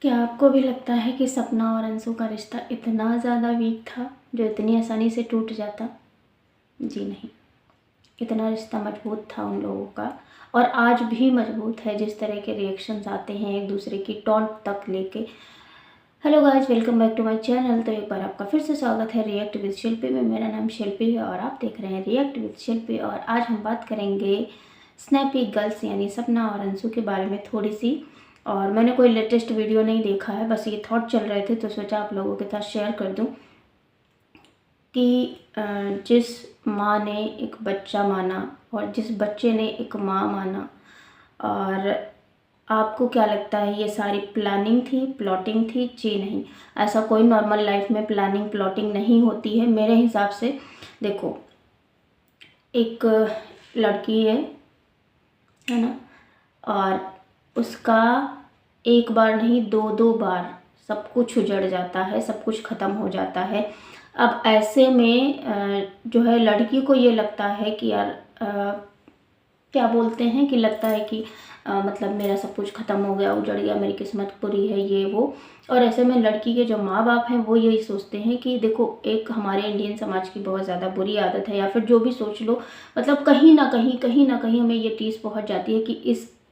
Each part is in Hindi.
क्या आपको भी लगता है कि सपना और अंशु का रिश्ता इतना ज़्यादा वीक था जो इतनी आसानी से टूट जाता? जी नहीं, इतना रिश्ता मजबूत था उन लोगों का और आज भी मजबूत है। जिस तरह के रिएक्शंस आते हैं एक दूसरे की टॉन्ट तक लेके। Hello guys, welcome back to my channel. तो एक बार आपका फिर से स्वागत है रिएक्ट विद शिल्पी में। मेरा नाम शिल्पी है और आप देख रहे हैं रिएक्ट विद शिल्पी। और आज हम बात करेंगे स्नैपी गर्ल्स यानी सपना और अंशु के बारे में थोड़ी सी। और मैंने कोई लेटेस्ट वीडियो नहीं देखा है, बस ये थॉट चल रहे थे तो सोचा आप लोगों के साथ शेयर कर दूं कि जिस माँ ने एक बच्चा माना और जिस बच्चे ने एक माँ माना, और आपको क्या लगता है ये सारी प्लानिंग थी, प्लॉटिंग थी? जी नहीं, ऐसा कोई नॉर्मल लाइफ में प्लानिंग प्लॉटिंग नहीं होती है मेरे हिसाब से। देखो, एक लड़की है ना, और उसका एक बार नहीं दो दो बार सब कुछ उजड़ जाता है, सब कुछ ख़त्म हो जाता है। अब ऐसे में जो है लड़की को ये लगता है कि यार क्या बोलते हैं कि लगता है कि मतलब मेरा सब कुछ ख़त्म हो गया, उजड़ गया, मेरी किस्मत बुरी है, ये वो। और ऐसे में लड़की के जो माँ बाप हैं वो यही सोचते हैं कि देखो, एक हमारे इंडियन समाज की बहुत ज़्यादा बुरी आदत है, या फिर जो भी सोच लो, मतलब कहीं ना कहीं हमें ये टीस पहुँच जाती है कि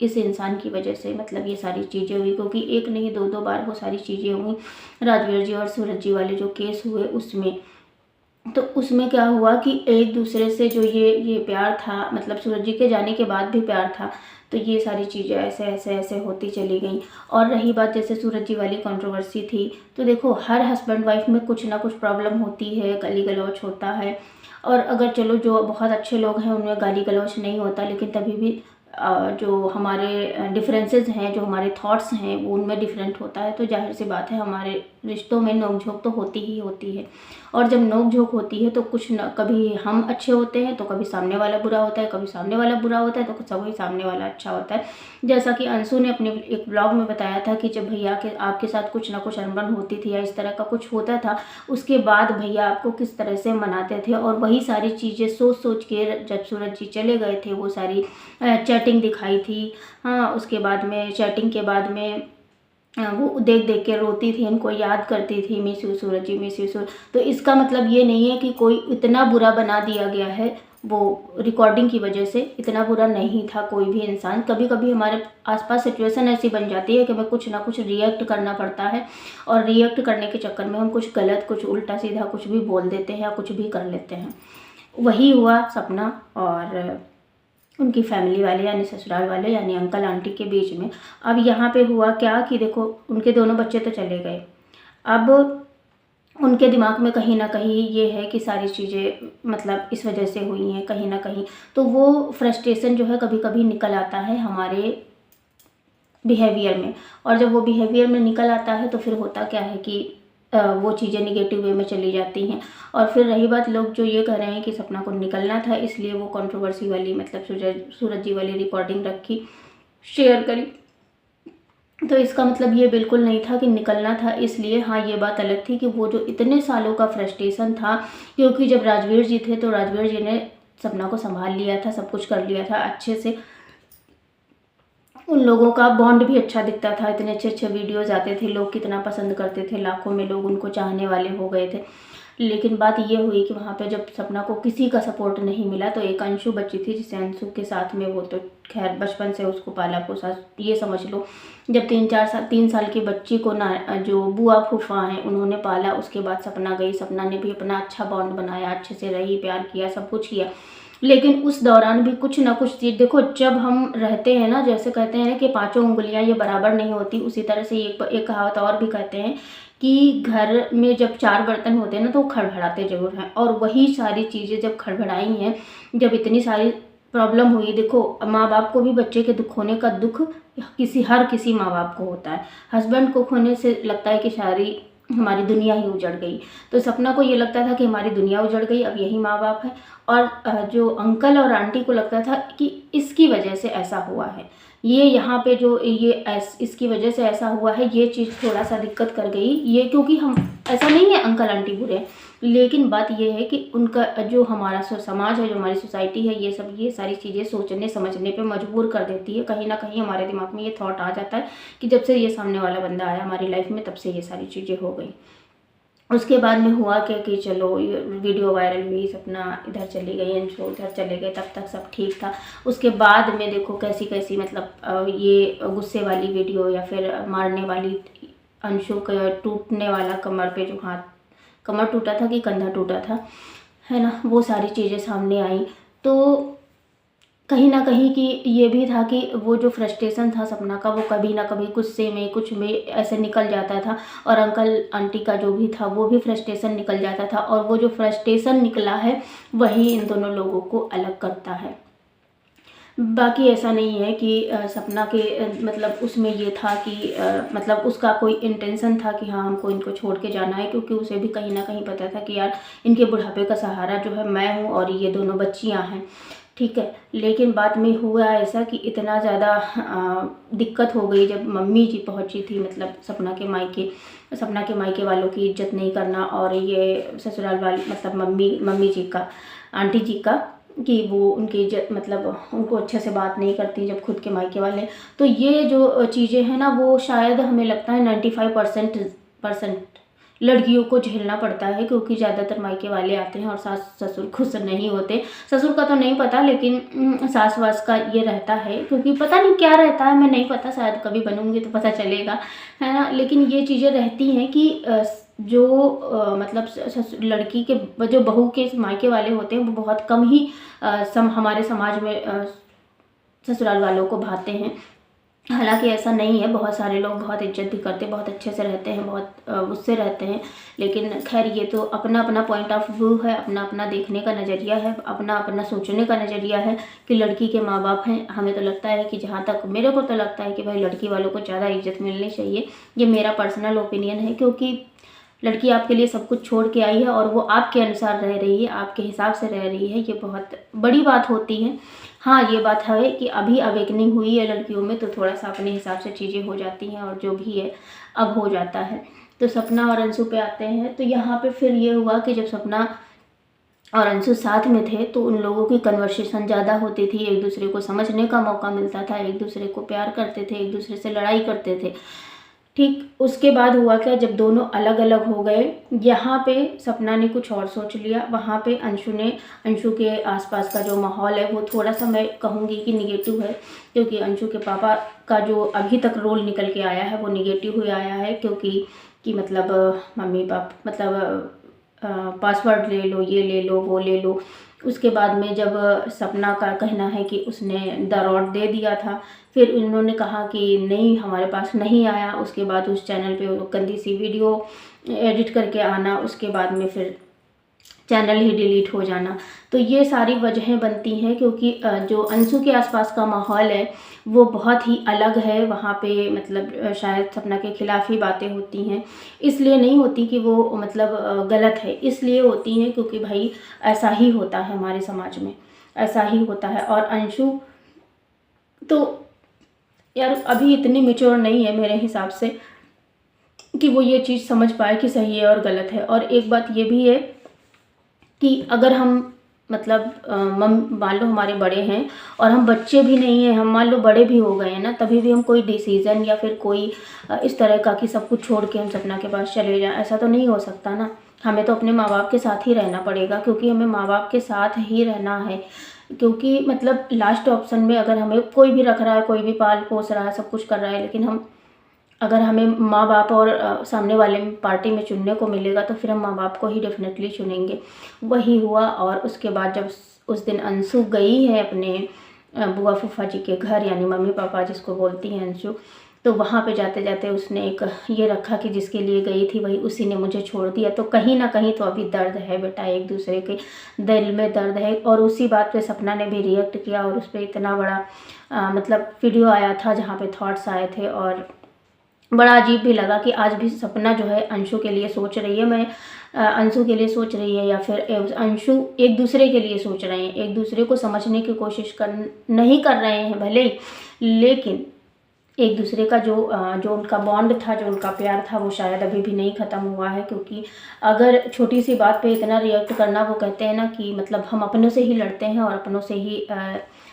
इस इंसान की वजह से मतलब ये सारी चीज़ें हुई। क्योंकि एक नहीं दो दो बार वो सारी चीज़ें हुई। राजवीर जी और सूरज जी वाले जो केस हुए उसमें, तो उसमें क्या हुआ कि एक दूसरे से जो ये प्यार था, मतलब सूरज जी के जाने के बाद भी प्यार था, तो ये सारी चीज़ें ऐसे ऐसे ऐसे होती चली गई। और रही बात जैसे सूरज जी वाली कंट्रोवर्सी थी, तो देखो हर हस्बैंड वाइफ में कुछ ना कुछ प्रॉब्लम होती है, गाली गलौज होता है। और अगर चलो जो बहुत अच्छे लोग हैं उनमें गाली गलौज नहीं होता, लेकिन तभी भी जो हमारे डिफरेंसेस हैं, जो हमारे थॉट्स हैं वो उनमें डिफरेंट होता है। तो जाहिर सी बात है हमारे रिश्तों में नोक झोंक तो होती ही होती है। और जब नोक झोंक होती है तो कुछ न, कभी हम अच्छे होते हैं तो कभी सामने वाला बुरा होता है, कभी सामने वाला बुरा होता है तो कभी सामने वाला अच्छा होता है। जैसा कि अंशु ने अपने एक ब्लॉग में बताया था कि जब भैया के आपके साथ कुछ ना कुछ अनबन होती थी या इस तरह का कुछ होता था, उसके बाद भैया आपको किस तरह से मनाते थे। और वही सारी चीज़ें सोच सोच के जब सूरज जी चले गए थे वो सारी चैटिंग दिखाई थी। हाँ, उसके बाद में चैटिंग के बाद में वो देख देख के रोती थी, इनको याद करती थी, miss you Suraj ji, miss you Suraj. तो इसका मतलब ये नहीं है कि कोई इतना बुरा बना दिया गया है, वो रिकॉर्डिंग की वजह से इतना बुरा नहीं था कोई भी इंसान। कभी कभी हमारे आसपास सिचुएशन ऐसी बन जाती है कि हमें कुछ ना कुछ रिएक्ट करना पड़ता है, और रिएक्ट करने के चक्कर में हम कुछ गलत, कुछ उल्टा सीधा कुछ भी बोल देते हैं या कुछ भी कर लेते हैं। वही हुआ सपना और उनकी फैमिली वाले यानी ससुराल वाले यानी अंकल आंटी के बीच में। अब यहाँ पे हुआ क्या कि देखो, उनके दोनों बच्चे तो चले गए। अब उनके दिमाग में कहीं ना कहीं ये है कि सारी चीज़ें मतलब इस वजह से हुई हैं कहीं ना कहीं। तो वो फ्रस्ट्रेशन जो है कभी कभी निकल आता है हमारे बिहेवियर में। और जब वो बिहेवियर में निकल आता है तो फिर होता क्या है कि वो चीज़ें निगेटिव वे में चली जाती हैं। और फिर रही बात, लोग जो ये कह रहे हैं कि सपना को निकलना था इसलिए वो कंट्रोवर्सी वाली मतलब सूरज जी वाली रिकॉर्डिंग रखी, शेयर करी, तो इसका मतलब ये बिल्कुल नहीं था कि निकलना था इसलिए। हाँ, ये बात अलग थी कि वो जो इतने सालों का फ्रस्ट्रेशन था, क्योंकि जब राजवीर जी थे तो राजवीर जी ने सपना को संभाल लिया था, सब कुछ कर लिया था अच्छे से। उन लोगों का बॉन्ड भी अच्छा दिखता था, इतने अच्छे अच्छे वीडियोज़ आते थे, लोग कितना पसंद करते थे, लाखों में लोग उनको चाहने वाले हो गए थे। लेकिन बात ये हुई कि वहाँ पे जब सपना को किसी का सपोर्ट नहीं मिला, तो एक अंशु बच्ची थी जिसे अंशु के साथ में, वो तो खैर बचपन से उसको पाला पोसा, ये समझ लो। जब 3 साल की बच्ची को ना जो बुआ फूफा हैं उन्होंने पाला, उसके बाद सपना गई, सपना ने भी अपना अच्छा बॉन्ड बनाया, अच्छे से रही, प्यार किया, सब कुछ किया। लेकिन उस दौरान भी कुछ ना कुछ चीज़, देखो जब हम रहते हैं ना, जैसे कहते हैं कि पांचों उंगलियां ये बराबर नहीं होती, उसी तरह से एक कहावत और भी कहते हैं कि घर में जब 4 बर्तन होते हैं ना तो वो खड़बड़ाते जरूर हैं। और वही सारी चीज़ें जब खड़बड़ाई हैं, जब इतनी सारी प्रॉब्लम हुई, देखो माँ बाप को भी बच्चे के दुख होने का दुख हर किसी माँ बाप को होता है। हस्बैंड को खोने से लगता है कि सारी हमारी दुनिया ही उजड़ गई। तो सपना को ये लगता था कि हमारी दुनिया उजड़ गई, अब यही माँ बाप है। और जो अंकल और आंटी को लगता था कि इसकी वजह से ऐसा हुआ है, ये यहाँ पे जो इसकी वजह से ऐसा हुआ है, ये चीज़ थोड़ा सा दिक्कत कर गई ये, क्योंकि हम ऐसा नहीं है अंकल आंटी बुरे हैं, लेकिन बात ये है कि उनका जो हमारा समाज है, जो हमारी सोसाइटी है, ये सारी चीज़ें सोचने समझने पे मजबूर कर देती है। कहीं ना कहीं हमारे दिमाग में ये थॉट आ जाता है कि जब से ये सामने वाला बंदा आया हमारी लाइफ में, तब से ये सारी चीज़ें हो गई। उसके बाद में हुआ क्या कि चलो ये वीडियो वायरल हुई, सपना इधर चली गई, अंशु उधर चले गए, तब तक सब ठीक था। उसके बाद में देखो कैसी कैसी मतलब ये गुस्से वाली वीडियो या फिर मारने वाली, अंशु का टूटने वाला कमर पे जो हाथ, कमर टूटा था कि कंधा टूटा था, है ना, वो सारी चीज़ें सामने आई। तो कहीं ना कहीं कि ये भी था कि वो जो फ्रस्ट्रेशन था सपना का, वो कभी ना कभी गुस्से में कुछ में ऐसे निकल जाता था, और अंकल आंटी का जो भी था वो भी फ्रस्ट्रेशन निकल जाता था, और वो जो फ्रस्ट्रेशन निकला है वही इन दोनों लोगों को अलग करता है। बाकी ऐसा नहीं है कि सपना के मतलब उसमें ये था कि मतलब उसका कोई इंटेंशन था कि हाँ हमको इनको छोड़ के जाना है, क्योंकि उसे भी कहीं ना कहीं पता था कि यार इनके बुढ़ापे का सहारा जो है मैं हूँ और ये दोनों बच्चियाँ हैं, ठीक है। लेकिन बाद में हुआ ऐसा कि इतना ज़्यादा दिक्कत हो गई जब मम्मी जी पहुंची थी, मतलब सपना के मायके वालों की इज्जत नहीं करना, और ये ससुराल वाले मतलब मम्मी जी का, आंटी जी का, कि वो उनकी इज्जत मतलब उनको अच्छे से बात नहीं करती जब खुद के मायके वाले। तो ये जो चीज़ें हैं ना, वो शायद हमें लगता है 95% लड़कियों को झेलना पड़ता है, क्योंकि ज़्यादातर मायके वाले आते हैं और सास ससुर खुश नहीं होते। ससुर का तो नहीं पता, लेकिन सास वास का ये रहता है, क्योंकि पता नहीं क्या रहता है, मैं नहीं पता, शायद कभी बनूंगी तो पता चलेगा, है ना। लेकिन ये चीज़ें रहती हैं कि जो मतलब लड़की के जो बहू के मायके वाले होते हैं वो बहुत कम ही हमारे समाज में ससुराल वालों को भाते हैं। हालांकि ऐसा नहीं है, बहुत सारे लोग बहुत इज्जत भी करते हैं, बहुत अच्छे से रहते हैं, बहुत उससे रहते हैं। लेकिन खैर ये तो अपना अपना पॉइंट ऑफ व्यू है, अपना अपना देखने का नज़रिया है, अपना अपना सोचने का नज़रिया है कि लड़की के माँ बाप हैं। हमें तो लगता है कि जहाँ तक मेरे को तो लगता है कि भाई लड़की वालों को ज़्यादा इज्जत मिलनी चाहिए। ये मेरा पर्सनल ओपिनियन है, क्योंकि लड़की आपके लिए सब कुछ छोड़ के आई है और वो आपके अनुसार रह रही है, आपके हिसाब से रह रही है, ये बहुत बड़ी बात होती है। हाँ ये बात है कि अभी अवेकनिंग हुई है लड़कियों में, तो थोड़ा सा अपने हिसाब से चीज़ें हो जाती हैं, और जो भी है अब हो जाता है। तो सपना और अंशु पे आते हैं। तो यहाँ पे फिर ये हुआ कि जब सपना और अंशु साथ में थे तो उन लोगों की कन्वर्सेशन ज़्यादा होती थी, एक दूसरे को समझने का मौका मिलता था, एक दूसरे को प्यार करते थे, एक दूसरे से लड़ाई करते थे, ठीक। उसके बाद हुआ क्या, जब दोनों अलग अलग हो गए, यहाँ पे सपना ने कुछ और सोच लिया, वहाँ पे अंशु के आसपास का जो माहौल है वो थोड़ा सा मैं कहूँगी कि निगेटिव है, क्योंकि अंशु के पापा का जो अभी तक रोल निकल के आया है वो निगेटिव ही आया है, क्योंकि कि मतलब मम्मी पापा मतलब पासवर्ड ले लो, ये ले लो, वो ले लो। उसके बाद में जब सपना का कहना है कि उसने दरौट दे दिया था, फिर उन्होंने कहा कि नहीं हमारे पास नहीं आया। उसके बाद उस चैनल पे वो गंदी सी वीडियो एडिट करके आना, उसके बाद में फिर चैनल ही डिलीट हो जाना। तो ये सारी वजहें बनती हैं, क्योंकि जो अंशु के आसपास का माहौल है वो बहुत ही अलग है। वहाँ पे मतलब शायद सपना के खिलाफ ही बातें होती हैं, इसलिए नहीं होती कि वो मतलब गलत है, इसलिए होती हैं क्योंकि भाई ऐसा ही होता है, हमारे समाज में ऐसा ही होता है। और अंशु तो यार अभी इतनी मैच्योर नहीं है मेरे हिसाब से कि वो ये चीज़ समझ पाए कि सही है और गलत है। और एक बात ये भी है कि अगर हम मतलब मान लो हमारे बड़े हैं और हम बच्चे भी नहीं हैं, हम मान लो बड़े भी हो गए हैं ना, तभी भी हम कोई डिसीज़न या फिर कोई इस तरह का कि सब कुछ छोड़ के हम सपना के पास चले जाएं, ऐसा तो नहीं हो सकता ना। हमें तो अपने माँ बाप के साथ ही रहना पड़ेगा, क्योंकि हमें माँ बाप के साथ ही रहना है। क्योंकि मतलब लास्ट ऑप्शन में अगर हमें कोई भी रख रहा है, कोई भी पाल पोस रहा है, सब कुछ कर रहा है, लेकिन हम अगर हमें माँ बाप और सामने वाले पार्टी में चुनने को मिलेगा तो फिर हम माँ बाप को ही डेफिनेटली चुनेंगे। वही हुआ। और उसके बाद जब उस दिन अंशु गई है अपने बुआ फूफा जी के घर, यानी मम्मी पापा जिसको बोलती हैं अंशु, तो वहाँ पे जाते जाते उसने एक ये रखा कि जिसके लिए गई थी वही उसी ने मुझे छोड़ दिया। तो कहीं ना कहीं तो अभी दर्द है बेटा, एक दूसरे के दिल में दर्द है। और उसी बात पे सपना ने भी रिएक्ट किया, और उस पर इतना बड़ा मतलब वीडियो आया था जहाँ पे थॉट्स आए थे, और बड़ा अजीब भी लगा कि आज भी सपना जो है अंशु के लिए सोच रही है, मैं अंशु के लिए सोच रही है, या फिर अंशु एक दूसरे के लिए सोच रहे हैं, एक दूसरे को समझने की कोशिश नहीं कर रहे हैं भले ही, लेकिन एक दूसरे का जो उनका बॉन्ड था, जो उनका प्यार था, वो शायद अभी भी नहीं ख़त्म हुआ है। क्योंकि अगर छोटी सी बात पे इतना रिएक्ट करना, वो कहते हैं ना कि मतलब हम अपनों से ही लड़ते हैं और अपनों से ही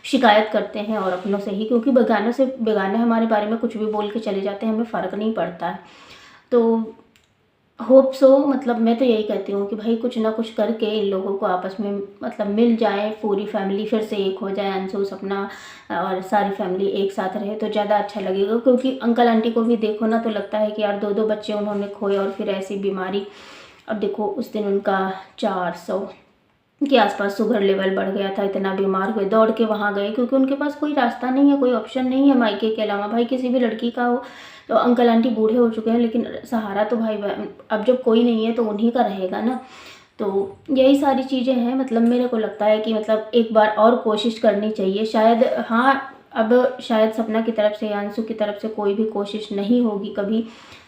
शिकायत करते हैं और अपनों से ही, क्योंकि बेगाने हमारे बारे में कुछ भी बोल के चले जाते हैं, हमें फ़र्क नहीं पड़ता है। तो होप सो, मतलब मैं तो यही कहती हूँ कि भाई कुछ ना कुछ करके इन लोगों को आपस में मतलब मिल जाए, पूरी फैमिली फिर से एक हो जाए, अंशु सपना और सारी फैमिली एक साथ रहे तो ज़्यादा अच्छा लगेगा। क्योंकि अंकल आंटी को भी देखो ना तो लगता है कि यार 2-2 बच्चे उन्होंने खोए और फिर ऐसी बीमारी। अब देखो उस दिन उनका 400 के आसपास शुगर लेवल बढ़ गया था, इतना बीमार हुए, दौड़ के वहाँ गए क्योंकि उनके पास कोई रास्ता नहीं है, कोई ऑप्शन नहीं है मायके के अलावा। भाई किसी भी लड़की का हो तो अंकल आंटी बूढ़े हो चुके हैं, लेकिन सहारा तो भाई अब जब कोई नहीं है तो उन्हीं का रहेगा ना। तो यही सारी चीज़ें हैं। मतलब मेरे को लगता है कि मतलब एक बार और कोशिश करनी चाहिए शायद। हाँ, अब शायद सपना की तरफ से या अंशु की तरफ से कोई भी कोशिश नहीं होगी कभी,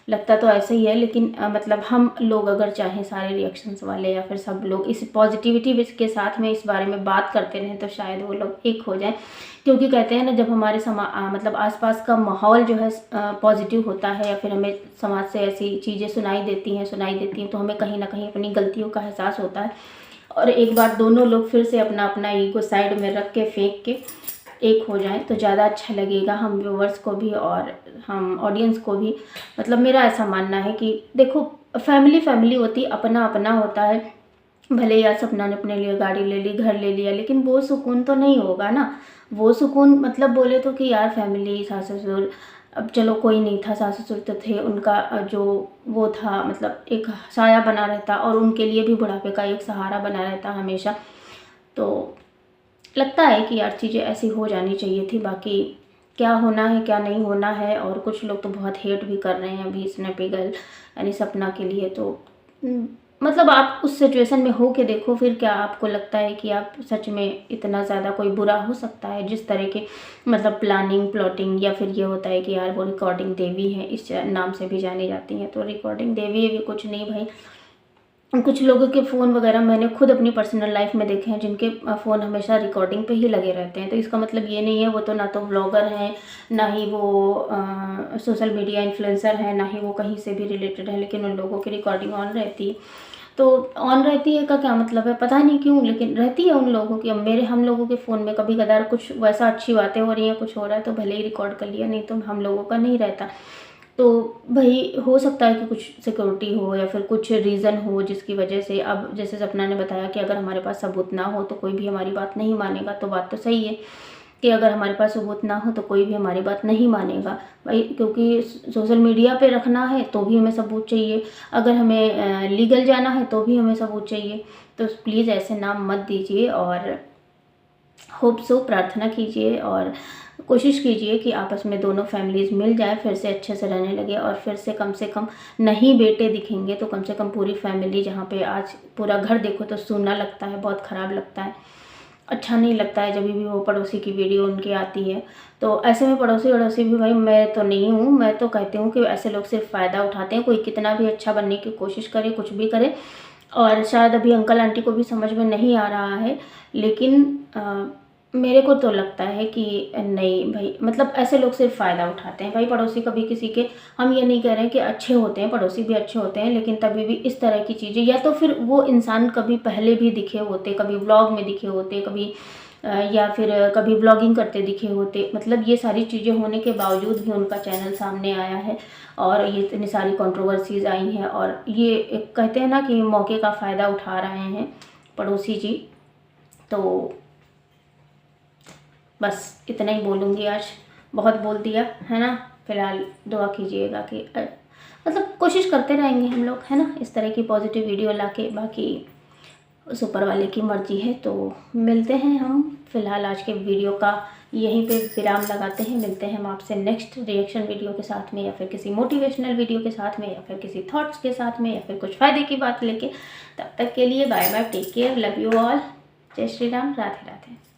लगता तो ऐसा ही है। लेकिन मतलब हम लोग अगर चाहें, सारे रिएक्शंस वाले या फिर सब लोग इस पॉजिटिविटी के साथ में इस बारे में बात करते रहें तो शायद वो लोग एक हो जाएं। क्योंकि कहते हैं ना, जब हमारे मतलब आसपास का माहौल जो है पॉजिटिव होता है या फिर हमें समाज से ऐसी चीज़ें सुनाई देती हैं तो हमें कहीं ना कहीं अपनी गलतियों का एहसास होता है। और एक बार दोनों लोग फिर से अपना अपना ईगो साइड में रख के फेंक के एक हो जाएं तो ज़्यादा अच्छा लगेगा हम व्यूवर्स को भी और हम ऑडियंस को भी। मतलब मेरा ऐसा मानना है कि देखो, फैमिली फैमिली होती, अपना अपना होता है। भले यार सपना ने अपने लिए गाड़ी ले ली, घर ले लिया, लेकिन वो सुकून तो नहीं होगा ना। वो सुकून मतलब बोले तो कि यार फैमिली, सास ससुर, अब चलो कोई नहीं था, सास ससुर तो थे, उनका जो वो था मतलब एक साया बना रहता और उनके लिए भी बुढ़ापे का एक सहारा बना रहता हमेशा। तो लगता है कि यार चीज़ें ऐसी हो जानी चाहिए थी। बाकी क्या होना है क्या नहीं होना है, और कुछ लोग तो बहुत हेट भी कर रहे हैं अभी स्नैपी गर्ल यानी सपना के लिए। तो मतलब आप उस सिचुएशन में हो के देखो, फिर क्या आपको लगता है कि आप सच में इतना ज़्यादा कोई बुरा हो सकता है? जिस तरह के मतलब प्लानिंग प्लॉटिंग, या फिर ये होता है कि यार वो रिकॉर्डिंग देवी है, इस नाम से भी जानी जाती हैं, तो रिकॉर्डिंग देवी है भी कुछ नहीं भाई। कुछ लोगों के फ़ोन वगैरह मैंने खुद अपनी पर्सनल लाइफ में देखे हैं जिनके फ़ोन हमेशा रिकॉर्डिंग पे ही लगे रहते हैं। तो इसका मतलब ये नहीं है, वो तो ना तो ब्लॉगर हैं, ना ही वो सोशल मीडिया इन्फ्लुएंसर हैं, ना ही वो कहीं से भी रिलेटेड है, लेकिन उन लोगों की रिकॉर्डिंग ऑन रहती है। तो ऑन रहती है का क्या मतलब है, पता नहीं क्यों, लेकिन रहती है उन लोगों की। अब हम लोगों के फ़ोन में कभी कदार कुछ वैसा अच्छी बातें हो रही हैं, कुछ हो रहा है तो भले ही रिकॉर्ड कर लिया, नहीं तो हम लोगों का नहीं रहता। तो भाई हो सकता है कि कुछ सिक्योरिटी हो या फिर कुछ रीज़न हो जिसकी वजह से, अब जैसे सपना ने बताया कि अगर हमारे पास सबूत ना हो तो कोई भी हमारी बात नहीं मानेगा। तो बात तो सही है कि अगर हमारे पास सबूत ना हो तो कोई भी हमारी बात नहीं मानेगा भाई। क्योंकि सोशल मीडिया पे रखना है तो भी हमें सबूत चाहिए, अगर हमें लीगल जाना है तो भी हमें सबूत चाहिए। तो प्लीज़ ऐसे नाम मत दीजिए, और होप सो, प्रार्थना कीजिए और कोशिश कीजिए कि आपस में दोनों फैमिलीज़ मिल जाए, फिर से अच्छे से रहने लगे। और फिर से कम नहीं बेटे दिखेंगे तो कम से कम पूरी फैमिली, जहाँ पे आज पूरा घर देखो तो सूना लगता है, बहुत ख़राब लगता है, अच्छा नहीं लगता है जब भी वो पड़ोसी की वीडियो उनकी आती है। तो ऐसे में पड़ोसी भी भाई, मैं तो नहीं हूँ, मैं तो कहती हूँ कि ऐसे लोग सिर्फ फ़ायदा उठाते हैं। कोई कितना भी अच्छा बनने की कोशिश करे, कुछ भी करे, और शायद अभी अंकल आंटी को भी समझ में नहीं आ रहा है, लेकिन मेरे को तो लगता है कि नहीं भाई, मतलब ऐसे लोग सिर्फ फ़ायदा उठाते हैं। भाई पड़ोसी कभी किसी के, हम ये नहीं कह रहे हैं कि अच्छे होते हैं, पड़ोसी भी अच्छे होते हैं, लेकिन तभी भी इस तरह की चीज़ें, या तो फिर वो इंसान कभी पहले भी दिखे होते, कभी व्लॉग में दिखे होते, कभी या फिर कभी व्लॉगिंग करते दिखे होते। मतलब ये सारी चीज़ें होने के बावजूद भी उनका चैनल सामने आया है और ये इतनी सारी कंट्रोवर्सीज आई हैं, और ये एक कहते हैं ना कि मौके का फ़ायदा उठा रहे हैं पड़ोसी जी। तो बस इतना ही बोलूँगी आज, बहुत बोल दिया है ना। फ़िलहाल दुआ कीजिएगा कि मतलब कोशिश करते रहेंगे हम लोग, है ना, इस तरह की पॉजिटिव वीडियो लाके। बाकी उस ऊपर वाले की मर्ज़ी है। तो मिलते हैं हम, फ़िलहाल आज के वीडियो का यहीं पे विराम लगाते हैं। मिलते हैं हम आपसे नेक्स्ट रिएक्शन वीडियो के साथ में, या फिर किसी मोटिवेशनल वीडियो के साथ में, या फिर किसी थॉट्स के साथ में, या फिर कुछ फ़ायदे की बात लेके। तब तक के लिए bye bye, take care, love you all, जय श्री राम, राधे राधे।